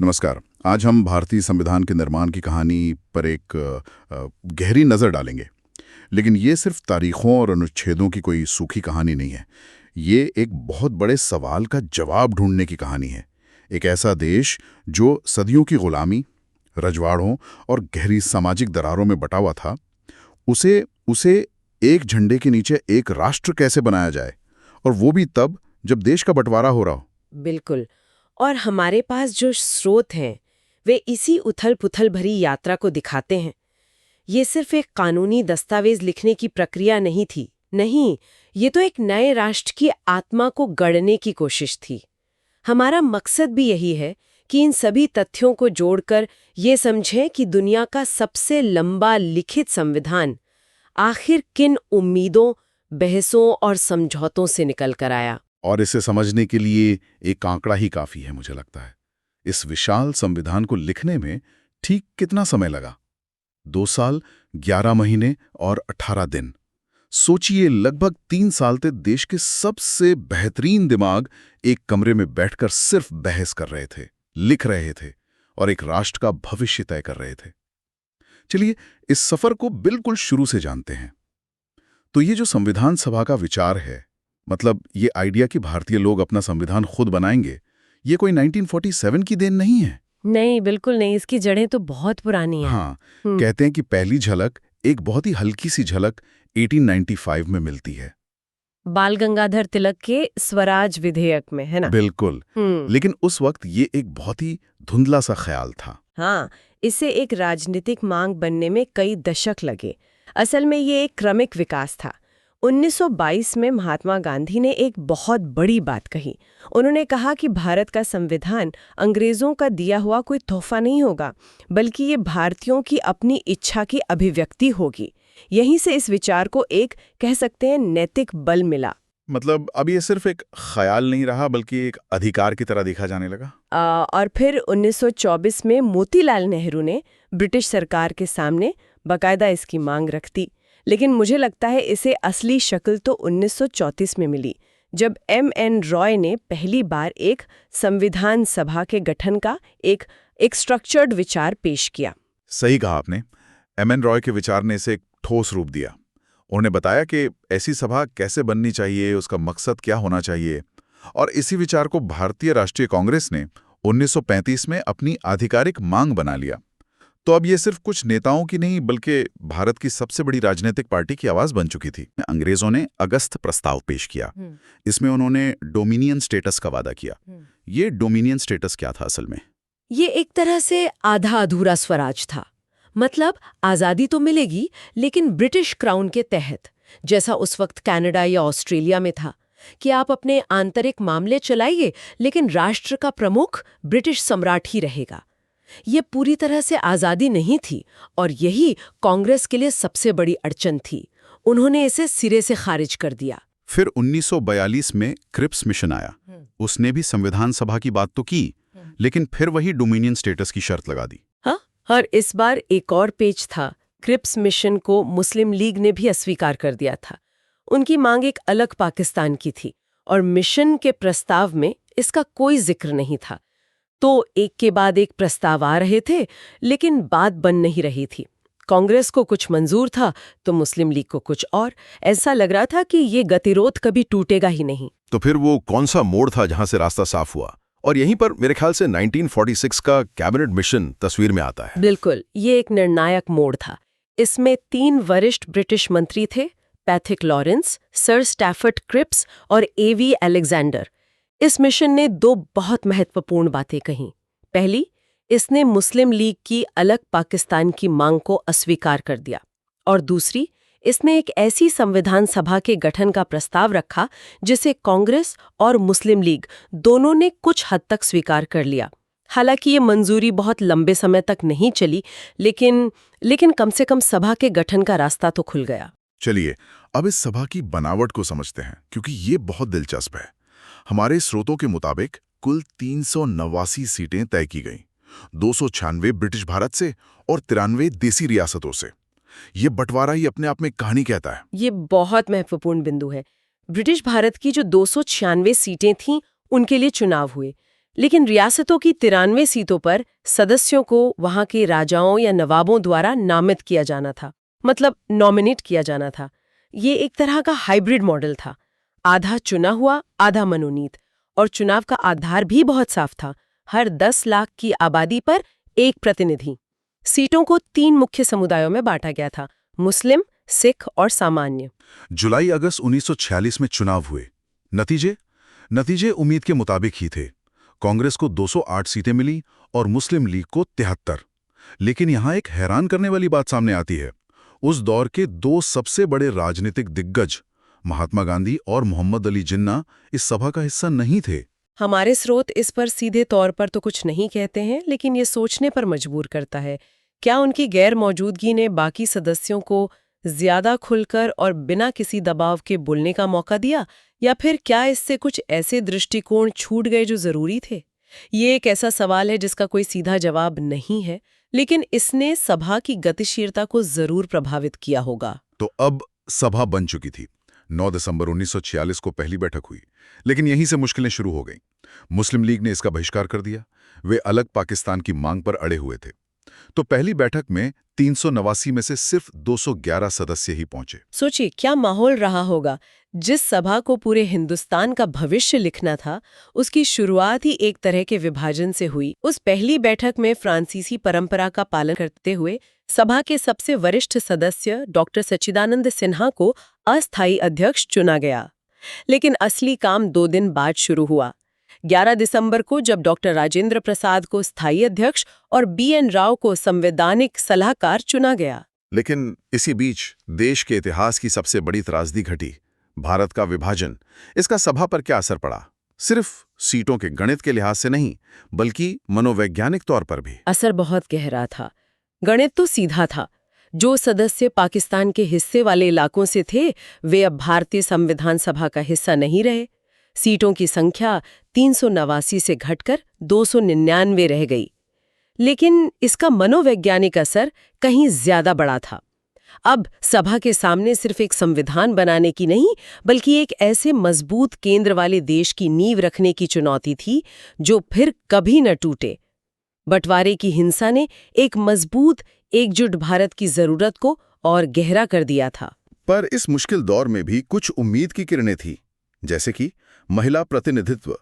नमस्कार। आज हम भारतीय संविधान के निर्माण की कहानी पर एक गहरी नज़र डालेंगे। लेकिन ये सिर्फ तारीखों और अनुच्छेदों की कोई सूखी कहानी नहीं है। ये एक बहुत बड़े सवाल का जवाब ढूंढने की कहानी है। एक ऐसा देश जो सदियों की गुलामी, रजवाड़ों और गहरी सामाजिक दरारों में बटा हुआ था, उसे उसे एक झंडे के नीचे एक राष्ट्र कैसे बनाया जाए, और वो भी तब जब देश का बंटवारा हो रहा हो। बिल्कुल। और हमारे पास जो स्रोत हैं वे इसी उथल-पुथल भरी यात्रा को दिखाते हैं। ये सिर्फ एक कानूनी दस्तावेज लिखने की प्रक्रिया नहीं थी। नहीं, ये तो एक नए राष्ट्र की आत्मा को गढ़ने की कोशिश थी। हमारा मकसद भी यही है कि इन सभी तथ्यों को जोड़कर ये समझें कि दुनिया का सबसे लंबा लिखित संविधान आखिर किन उम्मीदों, बहसों और समझौतों से निकल कर आया। और इसे समझने के लिए एक आंकड़ा ही काफी है, मुझे लगता है। इस विशाल संविधान को लिखने में ठीक कितना समय लगा? 2 साल, 11 महीने और 18 दिन। सोचिए, लगभग 3 साल तक देश के सबसे बेहतरीन दिमाग एक कमरे में बैठकर सिर्फ बहस कर रहे थे, लिख रहे थे और एक राष्ट्र का भविष्य तय कर रहे थे। चलिए इस सफर को बिल्कुल शुरू से जानते हैं। तो ये जो संविधान सभा का विचार है, मतलब ये आइडिया कि भारतीय लोग अपना संविधान खुद बनाएंगे, ये कोई 1947 की देन नहीं है। नहीं, बिल्कुल नहीं। इसकी जड़ें तो बहुत पुरानी हैं। हाँ, कहते हैं कि पहली झलक, एक बहुत ही हल्की सी झलक 1895 में मिलती है। बाल गंगाधर तिलक के स्वराज विधेयक में, है ना? बिल्कुल। लेकिन उस वक्त ये एक बहुत ही धुंधला सा ख्याल था। हाँ, इसे एक राजनीतिक मांग बनने में कई दशक लगे। असल में ये एक क्रमिक विकास था। 1922 में महात्मा गांधी ने एक बहुत बड़ी बात कही। उन्होंने कहा कि भारत का संविधान अंग्रेजों का दिया हुआ कोई तोहफा नहीं होगा, बल्कि ये भारतीयों की अपनी इच्छा की अभिव्यक्ति होगी। यहीं से इस विचार को एक, कह सकते हैं, नैतिक बल मिला। मतलब अब ये सिर्फ एक ख्याल नहीं रहा, बल्कि एक अधिकार की तरह देखा जाने लगा। और फिर 1924 में मोतीलाल नेहरू ने ब्रिटिश सरकार के सामने बाकायदा इसकी मांग रख दी। लेकिन मुझे लगता है इसे असली शक्ल तो 1934 में मिली, जब M.N. रॉय ने पहली बार एक संविधान सभा के गठन का एक स्ट्रक्चर्ड विचार पेश किया। सही कहा आपने। M.N. रॉय के विचार ने इसे एक ठोस रूप दिया। उन्होंने बताया कि ऐसी सभा कैसे बननी चाहिए, उसका मकसद क्या होना चाहिए, और इसी विचार को भारतीय राष्ट्रीय कांग्रेस ने 1935 में अपनी आधिकारिक मांग बना लिया। तो अब ये सिर्फ कुछ नेताओं की नहीं, बल्कि भारत की सबसे बड़ी राजनीतिक पार्टी की आवाज बन चुकी थी। अंग्रेजों ने अगस्त प्रस्ताव पेश किया। इसमें उन्होंने डोमिनियन स्टेटस का वादा किया। ये डोमिनियन स्टेटस क्या था असल में? ये एक तरह से आधा अधूरा स्वराज था। मतलब आज़ादी तो मिलेगी, लेकिन ब्रिटिश क्राउन के तहत, जैसा उस वक्त कनाडा या ऑस्ट्रेलिया में था, कि आप अपने आंतरिक मामले चलाइए, लेकिन राष्ट्र का प्रमुख ब्रिटिश सम्राट ही रहेगा। ये पूरी तरह से आज़ादी नहीं थी, और यही कांग्रेस के लिए सबसे बड़ी अड़चन थी। उन्होंने इसे सिरे से खारिज कर दिया। फिर 1942 में क्रिप्स मिशन आया। उसने भी संविधान सभा की बात तो की, लेकिन फिर वही डोमिनियन स्टेटस की शर्त लगा दी। हाँ, और इस बार एक और पेच था। क्रिप्स मिशन को मुस्लिम लीग ने भी अस्वीकार कर दिया था। उनकी मांग एक अलग पाकिस्तान की थी, और मिशन के प्रस्ताव में इसका कोई जिक्र नहीं था। तो एक के बाद एक प्रस्ताव आ रहे थे, लेकिन बात बन नहीं रही थी। कांग्रेस को कुछ मंजूर था तो मुस्लिम लीग को कुछ और। ऐसा लग रहा था कि ये गतिरोध कभी टूटेगा ही नहीं। तो फिर वो कौन सा मोड़ था जहां से रास्ता साफ हुआ? और यहीं पर मेरे ख्याल से 1946 का कैबिनेट मिशन तस्वीर में आता है। बिल्कुल, ये एक निर्णायक मोड़ था। इसमें 3 वरिष्ठ ब्रिटिश मंत्री थे, Pethick Lawrence, Sir Stafford Cripps और A.V. अलेक्जेंडर। इस मिशन ने 2 बहुत महत्वपूर्ण बातें कहीं। पहली, इसने मुस्लिम लीग की अलग पाकिस्तान की मांग को अस्वीकार कर दिया, और दूसरी, इसने एक ऐसी संविधान सभा के गठन का प्रस्ताव रखा जिसे कांग्रेस और मुस्लिम लीग दोनों ने कुछ हद तक स्वीकार कर लिया। हालांकि ये मंजूरी बहुत लंबे समय तक नहीं चली, लेकिन कम से कम सभा के गठन का रास्ता तो खुल गया। चलिए अब इस सभा की बनावट को समझते हैं, क्योंकि ये बहुत दिलचस्प है। हमारे स्रोतों के मुताबिक कुल 389 सीटें तय की गईं, 296 ब्रिटिश भारत से और 93 देसी रियासतों से। ये बंटवारा ही अपने आप में कहानी कहता है। ये बहुत महत्वपूर्ण बिंदु है। ब्रिटिश भारत की जो 296 सीटें थीं, उनके लिए चुनाव हुए, लेकिन रियासतों की 93 सीटों पर सदस्यों को वहां के राजाओं या नवाबों द्वारा नामित किया जाना था, मतलब नॉमिनेट किया जाना था। ये एक तरह का हाइब्रिड मॉडल था, आधा चुना हुआ, आधा मनोनीत। और चुनाव का आधार भी बहुत साफ था, हर 10 लाख की आबादी पर एक प्रतिनिधि। सीटों को 3 मुख्य समुदायों में बांटा गया था, मुस्लिम, सिख और सामान्य। जुलाई-अगस्त 1946 में चुनाव हुए। नतीजे उम्मीद के मुताबिक ही थे। कांग्रेस को 208 सीटें मिली और मुस्लिम लीग को 73। लेकिन यहाँ एक हैरान करने वाली बात सामने आती है। उस दौर के 2 सबसे बड़े राजनीतिक दिग्गज, महात्मा गांधी और मोहम्मद अली जिन्ना, इस सभा का हिस्सा नहीं थे। हमारे स्रोत इस पर सीधे तौर पर तो कुछ नहीं कहते हैं, लेकिन ये सोचने पर मजबूर करता है, क्या उनकी गैर मौजूदगी ने बाकी सदस्यों को ज्यादा खुलकर और बिना किसी दबाव के बोलने का मौका दिया, या फिर क्या इससे कुछ ऐसे दृष्टिकोण छूट गए जो जरूरी थे? ये एक ऐसा सवाल है जिसका कोई सीधा जवाब नहीं है, लेकिन इसने सभा की गतिशीलता को जरूर प्रभावित किया होगा। तो अब सभा बन चुकी थी। 9 दिसंबर 1946 को पहली बैठक हुई, लेकिन यहीं से मुश्किलें शुरू हो गईं। मुस्लिम लीग ने इसका बहिष्कार कर दिया। वे अलग पाकिस्तान की मांग पर अड़े हुए थे। तो पहली बैठक में 389 में से सिर्फ 211 सदस्य ही पहुंचे। सोचिए क्या माहौल रहा होगा। जिस सभा को पूरे हिंदुस्तान का भविष्य लिखना था, उसकी शुरुआत ही एक तरह के विभाजन से हुई। उस पहली बैठक में फ्रांसीसी परंपरा का पालन करते हुए सभा के सबसे वरिष्ठ सदस्य डॉक्टर सच्चिदानंद सिन्हा को अस्थायी अध्यक्ष चुना गया। लेकिन असली काम 2 दिन बाद शुरू हुआ। 11 दिसंबर को जब डॉक्टर राजेंद्र प्रसाद को स्थायी अध्यक्ष और BN राव को संवैधानिक सलाहकार चुना गया। लेकिन इसी बीच देश के इतिहास की सबसे बड़ी त्रासदी घटी, भारत का विभाजन। इसका सभा पर क्या असर पड़ा? सिर्फ सीटों के गणित के लिहाज से नहीं, बल्कि मनोवैज्ञानिक तौर पर भी। असर बहुत गहरा था। गणित तो सीधा था। जो सदस्य पाकिस्तान के हिस्से वाले इलाकों से थे, वे अब भारतीय संविधान सभा का हिस्सा नहीं रहे। सीटों की संख्या 389 से घटकर 299 रह गई। लेकिन इसका मनोवैज्ञानिक असर कहीं ज्यादा बड़ा था। अब सभा के सामने सिर्फ एक संविधान बनाने की नहीं, बल्कि एक ऐसे मजबूत केंद्र वाले देश की नींव रखने की चुनौती थी जो फिर कभी न टूटे। बंटवारे की हिंसा ने एक मजबूत एकजुट भारत की जरूरत को और गहरा कर दिया था। पर इस मुश्किल दौर में भी कुछ उम्मीद की किरणें थी, जैसे कि महिला प्रतिनिधित्व।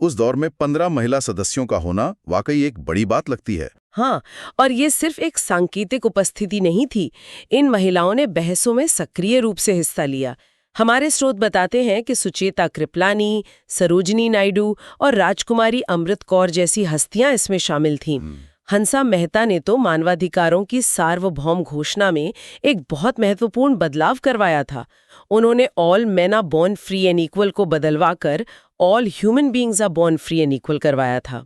उस दौर में 15 महिला सदस्यों का होना वाकई एक बड़ी बात लगती है। हाँ, और ये सिर्फ एक सांकेतिक उपस्थिति नहीं थी। इन महिलाओं ने बहसों में सक्रिय रूप से हिस्सा लिया। हमारे स्रोत बताते हैं कि सुचेता कृपलानी, सरोजिनी नायडू और राजकुमारी अमृत कौर जैसी हस्तियां इसमें शामिल थीं। हंसा मेहता ने तो मानवाधिकारों की सार्वभौम घोषणा में एक बहुत महत्वपूर्ण बदलाव करवाया था। उन्होंने all men are born free and equal को बदलवाकर all human beings are born free and equal करवाया था।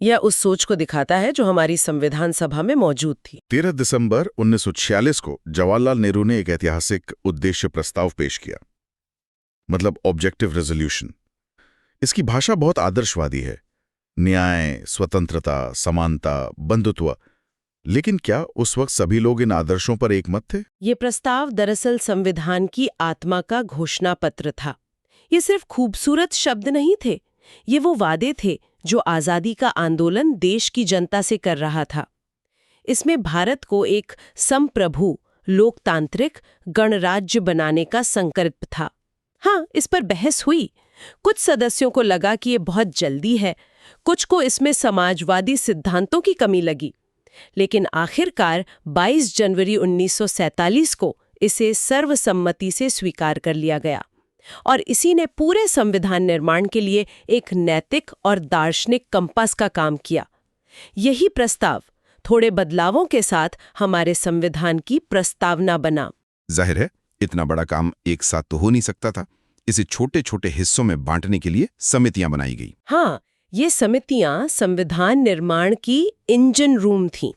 यह उस सोच को दिखाता है जो हमारी संविधान सभा में मौजूद थी। 13 दिसंबर 1946 को जवाहरलाल नेहरू ने एक ऐतिहासिक उद्देश्य प्रस्ताव पेश किया, मतलब ऑब्जेक्टिव रेजोल्यूशन। इसकी भाषा बहुत आदर्शवादी है, न्याय, स्वतंत्रता, समानता, बंधुत्व। लेकिन क्या उस वक्त सभी लोग इन आदर्शों पर एकमत थे? ये प्रस्ताव दरअसल संविधान की आत्मा का घोषणा पत्र था। ये सिर्फ खूबसूरत शब्द नहीं थे, ये वो वादे थे जो आजादी का आंदोलन देश की जनता से कर रहा था। इसमें भारत को एक संप्रभु, लोकतांत्रिक गणराज्य बनाने का संकल्प था। हाँ, इस पर बहस हुई। कुछ सदस्यों को लगा कि ये बहुत जल्दी है, कुछ को इसमें समाजवादी सिद्धांतों की कमी लगी। लेकिन आखिरकार 22 जनवरी 1947 को इसे सर्वसम्मति से स्वीकार कर लिया गया और इसी ने पूरे संविधान निर्माण के लिए एक नैतिक और दार्शनिक कंपास का काम किया। यही प्रस्ताव थोड़े बदलावों के साथ हमारे संविधान की प्रस्तावना बना। जाहिर है इतना बड़ा काम एक साथ तो हो नहीं सकता था। इसे छोटे छोटे हिस्सों में बांटने के लिए समितियां बनाई गई। हाँ, ये समितियां संविधान निर्माण की इंजन रूम थीं।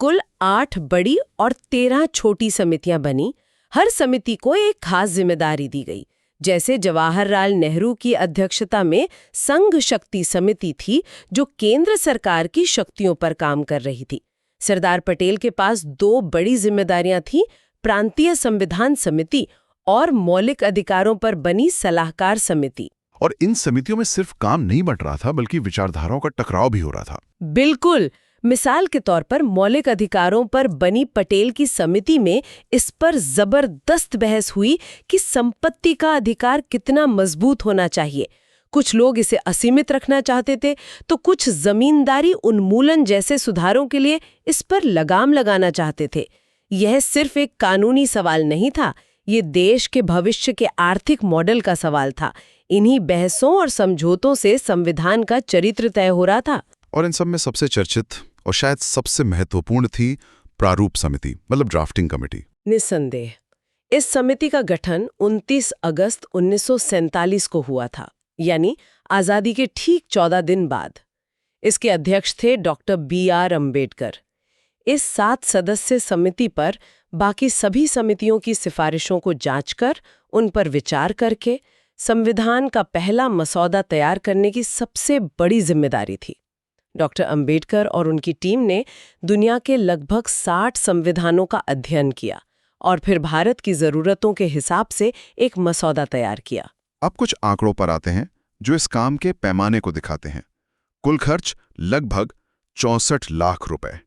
कुल 8 बड़ी और 13 छोटी समितियां बनी। हर समिति को एक खास जिम्मेदारी दी गई। जैसे जवाहरलाल नेहरू की अध्यक्षता में संघ शक्ति समिति थी जो केंद्र सरकार की शक्तियों पर काम कर रही थी। सरदार पटेल के पास 2 बड़ी जिम्मेदारियां थीं, प्रांतीय संविधान समिति और मौलिक अधिकारों पर बनी सलाहकार समिति। और इन समितियों में सिर्फ काम नहीं बंट रहा था बल्कि विचारधाराओं का टकराव भी हो रहा था। बिल्कुल। मिसाल के तौर पर मौलिक अधिकारों पर बनी पटेल की समिति में इस पर जबरदस्त बहस हुई कि संपत्ति का अधिकार कितना मजबूत होना चाहिए। कुछ लोग इसे असीमित रखना चाहते थे, तो कुछ जमींदारी उन्मूलन जैसे सुधारों के लिए इस पर लगाम लगाना चाहते थे। यह सिर्फ एक कानूनी सवाल नहीं था, ये देश के भविष्य के आर्थिक मॉडल का सवाल था। इन्हीं बहसों और समझौतों से संविधान का चरित्र तय हो रहा था। और इन सब में सबसे चर्चित और शायद सबसे महत्वपूर्ण थी प्रारूप समिति, मतलब ड्राफ्टिंग कमेटी। निस्संदेह इस समिति का गठन 29 अगस्त 1947 को हुआ था, यानी आजादी के ठीक 14 दिन बाद। इसके अध्यक्ष थे डॉक्टर B.R. अम्बेडकर। इस 7 सदस्य समिति पर बाकी सभी समितियों की सिफारिशों को जांचकर उन पर विचार करके संविधान का पहला मसौदा तैयार करने की सबसे बड़ी जिम्मेदारी थी। डॉक्टर अम्बेडकर और उनकी टीम ने दुनिया के लगभग 60 संविधानों का अध्ययन किया और फिर भारत की जरूरतों के हिसाब से एक मसौदा तैयार किया। अब कुछ आंकड़ों पर आते हैं जो इस काम के पैमाने को दिखाते हैं। कुल खर्च लगभग 64 लाख रुपए।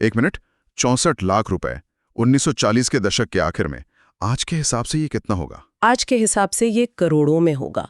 64 लाख रुपए 1940 के दशक के आखिर में। आज के हिसाब से ये कितना होगा? आज के हिसाब से ये करोड़ों में होगा।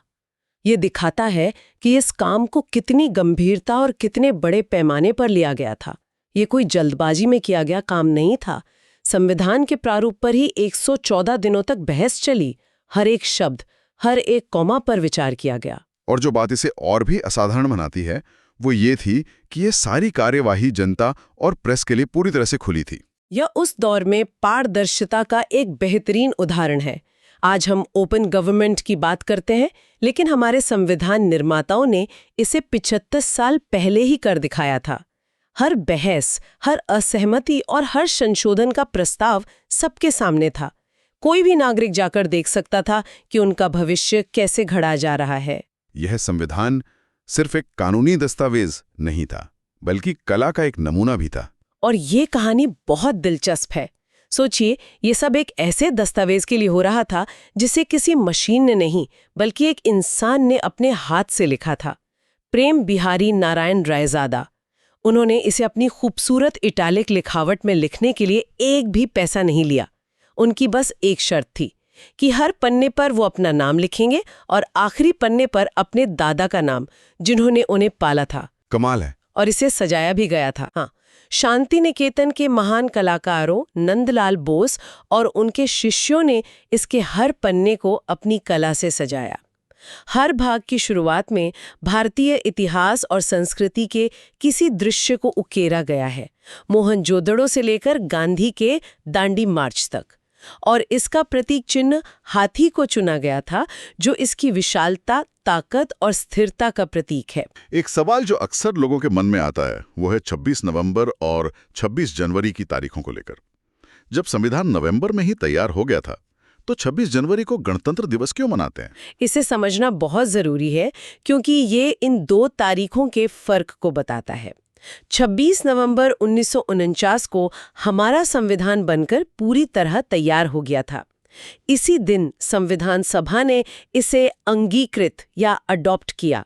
ये दिखाता है कि इस काम को कितनी गंभीरता और कितने बड़े पैमाने पर लिया गया था। ये कोई जल्दबाजी में किया गया काम नहीं था। संविधान के प्रारूप पर ही 114 दिनों तक बहस चली। हर एक शब्द, हर एक कॉमा पर विचार किया गया। और जो बात इसे और भी असाधारण बनाती है वो ये थी कि ये सारी कार्यवाही जनता और प्रेस के लिए पूरी तरह से खुली थी। यह उस दौर में पारदर्शिता का एक बेहतरीन उदाहरण है। आज हम ओपन गवर्नमेंट की बात करते हैं, लेकिन हमारे संविधान निर्माताओं ने इसे 75 साल पहले ही कर दिखाया था। हर बहस, हर असहमति और हर संशोधन का प्रस्ताव सबके सामने था। कोई भी नागरिक जाकर देख सकता था कि उनका भविष्य कैसे घड़ा जा रहा है। यह संविधान सिर्फ एक कानूनी दस्तावेज नहीं था, बल्कि कला का एक नमूना भी था। और ये कहानी बहुत दिलचस्प है। सोचिए, ये सब एक ऐसे दस्तावेज के लिए हो रहा था जिसे किसी मशीन ने नहीं, बल्कि एक इंसान ने अपने हाथ से लिखा था। प्रेम बिहारी नारायण रायजादा। उन्होंने इसे अपनी खूबसूरत इटैलिक लिखावट में लिखने के लिए एक भी पैसा नहीं लिया। उनकी बस एक शर्त थी कि हर पन्ने पर वो अपना नाम लिखेंगे और आखिरी पन्ने पर अपने दादा का नाम, जिन्होंने उन्हें पाला था। कमाल है। और इसे सजाया भी गया था। हाँ, शांति निकेतन के महान कलाकारों नंदलाल बोस और उनके शिष्यों ने इसके हर पन्ने को अपनी कला से सजाया। हर भाग की शुरुआत में भारतीय इतिहास और संस्कृति के किसी दृश्य को उकेरा गया है, मोहनजोदड़ो से लेकर गांधी के दांडी मार्च तक। और इसका प्रतीक चिन्ह हाथी को चुना गया था, जो इसकी विशालता, ताकत और स्थिरता का प्रतीक है। एक सवाल जो अक्सर लोगों के मन में आता है वो है 26 नवंबर और 26 जनवरी की तारीखों को लेकर। जब संविधान नवंबर में ही तैयार हो गया था, तो 26 जनवरी को गणतंत्र दिवस क्यों मनाते हैं? इसे समझना बहुत जरूरी है, क्योंकि ये इन 2 तारीखों के फर्क को बताता है। 26 नवंबर 1949 को हमारा संविधान बनकर पूरी तरह तैयार हो गया था। इसी दिन संविधान सभा ने इसे अंगीकृत या अडॉप्ट किया।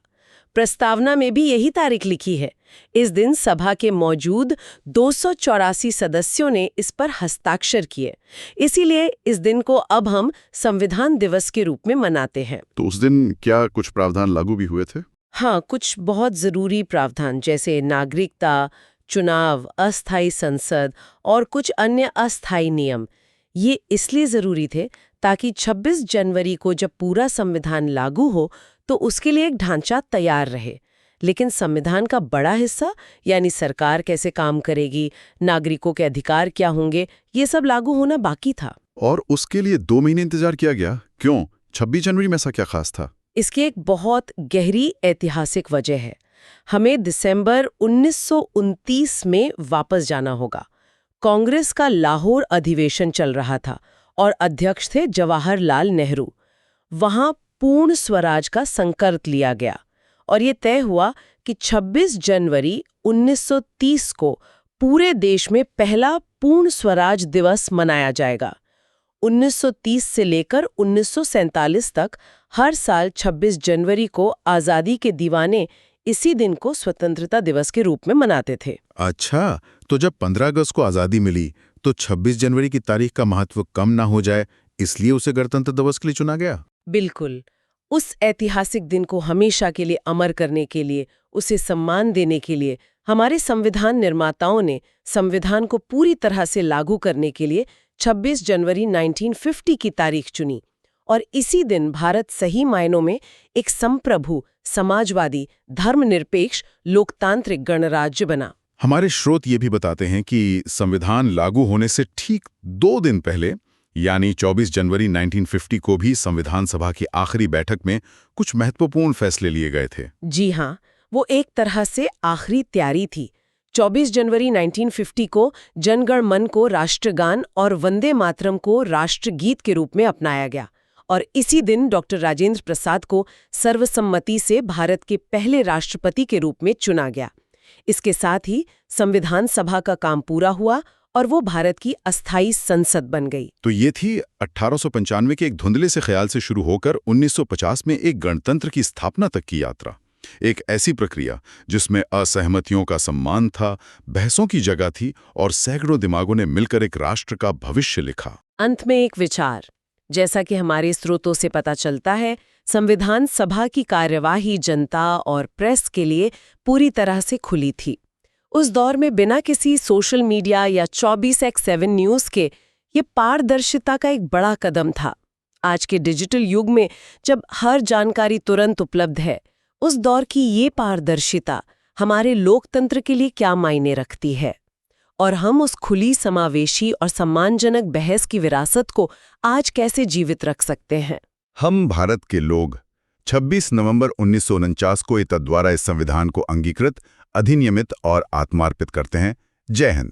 प्रस्तावना में भी यही तारीख लिखी है। इस दिन सभा के मौजूद 284 सदस्यों ने इस पर हस्ताक्षर किए। इसीलिए इस दिन को अब हम संविधान दिवस के रूप में मनाते हैं। तो उस दिन क्या कुछ प्रावधान लागू भी हुए थे? हाँ, कुछ बहुत जरूरी प्रावधान, जैसे नागरिकता, चुनाव, अस्थायी संसद और कुछ अन्य अस्थायी नियम। ये इसलिए जरूरी थे ताकि 26 जनवरी को जब पूरा संविधान लागू हो तो उसके लिए एक ढांचा तैयार रहे। लेकिन संविधान का बड़ा हिस्सा, यानी सरकार कैसे काम करेगी, नागरिकों के अधिकार क्या होंगे, ये सब लागू होना बाकी था। और उसके लिए 2 महीने इंतजार किया गया। क्यों? 26 जनवरी में ऐसा क्या खास था? इसकी एक बहुत गहरी ऐतिहासिक वजह है। हमें दिसंबर 1929 में वापस जाना होगा। कांग्रेस का लाहौर अधिवेशन चल रहा था और अध्यक्ष थे जवाहरलाल नेहरू। वहां पूर्ण स्वराज का संकल्प लिया गया और ये तय हुआ कि 26 जनवरी 1930 को पूरे देश में पहला पूर्ण स्वराज दिवस मनाया जाएगा। 1930 से लेकर 1947 तक हर साल 26 जनवरी को आज़ादी के दीवाने इसी दिन को स्वतंत्रता दिवस के रूप में मनाते थे। अच्छा, तो जब 15 अगस्त को आज़ादी मिली तो 26 जनवरी की तारीख का महत्व कम ना हो जाए, इसलिए उसे गणतंत्र दिवस के लिए चुना गया। बिल्कुल। उस ऐतिहासिक दिन को हमेशा के लिए अमर करने के लिए, उसे सम्मान देने के लिए हमारे संविधान निर्माताओं ने संविधान को पूरी तरह से लागू करने के लिए 26 जनवरी 1950 की तारीख चुनी। और इसी दिन भारत सही मायनों में एक संप्रभु, समाजवादी, धर्मनिरपेक्ष, लोकतांत्रिक गणराज्य बना। हमारे स्रोत ये भी बताते हैं कि संविधान लागू होने से ठीक 2 दिन पहले, यानी 24 जनवरी 1950 को भी संविधान सभा की आखिरी बैठक में कुछ महत्वपूर्ण फैसले लिए गए थे। जी हाँ, वो एक तरह से आखिरी तैयारी थी। 24 जनवरी 1950 को जनगण मन को राष्ट्रगान और वंदे मातरम को राष्ट्रगीत के रूप में अपनाया गया। और इसी दिन डॉक्टर राजेंद्र प्रसाद को सर्वसम्मति से भारत के पहले राष्ट्रपति के रूप में चुना गया। इसके साथ ही संविधान सभा का काम पूरा हुआ और वो भारत की अस्थायी संसद बन गई। तो ये थी 1895 के एक धुंधले से ख्याल से शुरू होकर 1950 में एक गणतंत्र की स्थापना तक की यात्रा। एक ऐसी प्रक्रिया जिसमें असहमतियों का सम्मान था, बहसों की जगह थी और सैकड़ों दिमागों ने मिलकर एक राष्ट्र का भविष्य लिखा। अंत में एक विचार, जैसा कि हमारे स्रोतों से पता चलता है, संविधान सभा की कार्यवाही जनता और प्रेस के लिए पूरी तरह से खुली थी। उस दौर में बिना किसी सोशल मीडिया या 24x7 न्यूज़ के ये पारदर्शिता का एक बड़ा कदम था। आज के डिजिटल युग में जब हर जानकारी तुरंत उपलब्ध है, उस दौर की ये पारदर्शिता हमारे लोकतंत्र के लिए क्या मायने रखती है, और हम उस खुली, समावेशी और सम्मानजनक बहस की विरासत को आज कैसे जीवित रख सकते हैं। हम भारत के लोग 26 नवंबर 1949 को इस द्वारा इस संविधान को अंगीकृत, अधिनियमित और आत्मार्पित करते हैं। जय हिंद।